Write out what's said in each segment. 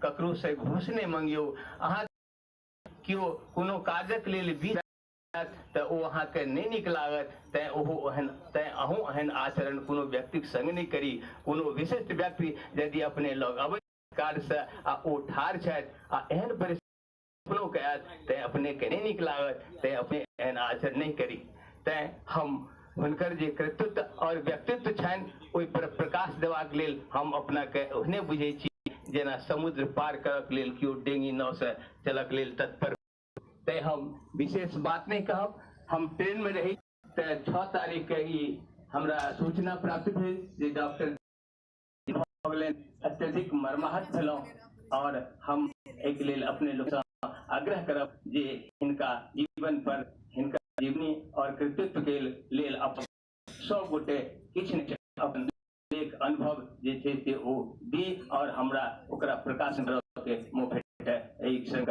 ककरो से घूस नहीं मंगियो। अहाँ केओ कोनो काजक लेल भी तऽ ओ अहाँके नहीं नीक लागत, तैं अहूँ एहन आचरण कोनो व्यक्तिक संग नहीं करी। कोनो विशिष्ट व्यक्ति यदि अपने लग अबै कार से आ ओ ठाढ़ छथि आ एहन परिस्थिति आयत तैं अपने के नहीं नीक लागत, तैं अपने एहन आचरण नहीं करी। तैं हम हुनकर जे कृतित्व और व्यक्तित्व छनि ओहि पर प्रकाश देबाक लेल हम अपना के ओहने बुझै छी जेना समुद्र पार करक लेल केओ डेंगी नाव से चलक लेल तत्पर। तैं हम विशेष बात नहीं कहब। हम ट्रेन में रही तैं 6 तारीख के ही हमरा सूचना प्राप्त भेल जे डॉक्टर अत्यधिक मर्माहत भेलहुँ और हम एक लेल अपने लोग आग्रह करब जे हिनका जीवन पर, हिनका जीवनी और कृतित्व के लेल अपन 100 गोटे किछु ने किछु अपन एक अनुभव जे छै से ओ दी और हमरा ओकरा प्रकाशन करब के मौका भेटै। एहि संग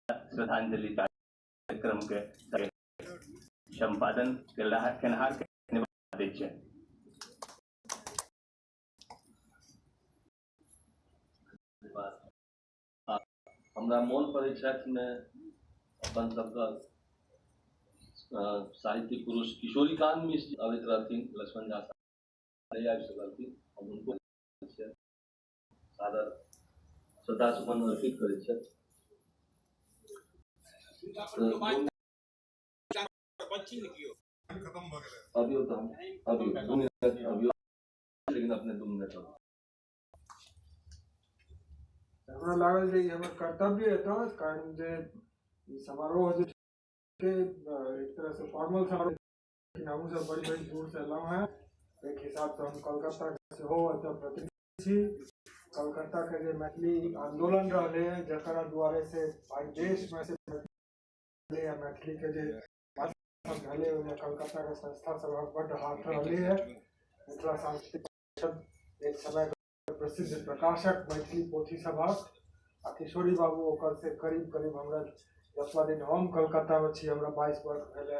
श्रद्धांजलि कार्यक्रम के संपादन केनहार के धन्यवाद दै छियै। हमरा मोन पड़ै छथि में अपन सबका साहित्य पुरुष किशोरीकांत मिश्र अबैत रहथिन, लक्ष्मण झा नहीं आबि सकलखिन। हम उनको सादर श्रद्धा सुमन अर्पित करै छथि। अभियो तो लेकिन अपने 2 मिनट हमरा लागल जे हमर कर्तव्य है, कारण जे समारोह जे के एक तरह से फॉर्मल समारोह, लेकिन हम सब बड़ी बड़ी दूर से एलहुँ हैं। एक हिसाब से हम कोलकाता से हो प्रतिनिधि छी। कोलकाता के जे मैथिली आंदोलन रहे हैं जकरा द्वारे से आई देश में से मैथिली के जे भेले ओहिमे कोलकाता के संस्था सब बड़ हाथ रहे है। मिथिला सांस्कृतिक परिषद एक समय प्रसिद्ध प्रकाशक मैथिली पोथी सभक आ किशोरी बाबू ओकर से करीब हमरा 10वां दिन हम कोलकाता में छी, हमरा 22 वर्ष भेले।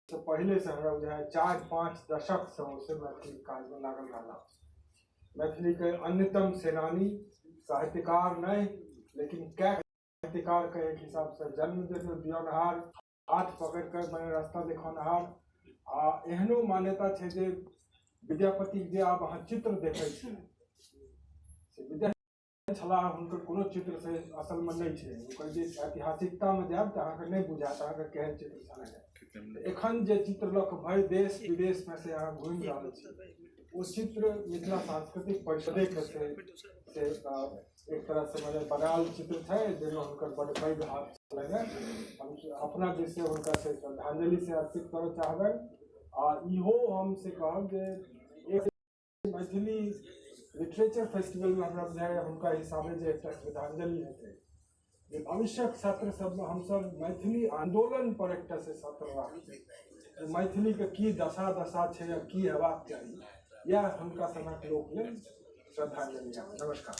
तो पहले से हमरा बुझाय 4-5 दशक से मैथिली काज में लागल रहला। मैथिली के अन्यतम सेनानी साहित्यकार नहीं, लेकिन क्या साहित्यकार के एक हिसाब से जन्म दियौनहार, हाथ पकड़ कर मैंने रास्ता देखौनहार। आ एहनो मान्यता है जे विद्यापति जे आब अहाँ चित्र देखै छी से विद्यापति छलाह, हुनकर कोनो चित्र से असल में नहीं है। ओकर जे ऐतिहासिकता में जायब तऽ अहाँके नहीं बुझायत अहाँके केहन चित्र छलै। एखन जे चित्र लऽ कऽ भरि देश विदेश में से अहाँ घूमि रहल छी, वो चित्र मिथिला सांस्कृतिक परिषद के से एक तरह से मैंने बनाल चित्र है जिसमें उनकर बड़े पैघ हाथ लगे। हम अपना दिश से उनका से श्रद्धांजलि से अर्पित करना चाहबे। और इहो हम से कहब जे एक मैथिली लिटरेचर फेस्टिवल में हमरा बुझाय उनका हिसाबे जे एक श्रद्धांजलि हेतै जे भविष्यक सत्र सब में हम सब मैथिली आंदोलन पर एक से सत्र राखबै। मैथिली के की दशा छै या की हेबाक चाही, या हुनका सनक लोक लेल श्रद्धांजलि। नमस्कार।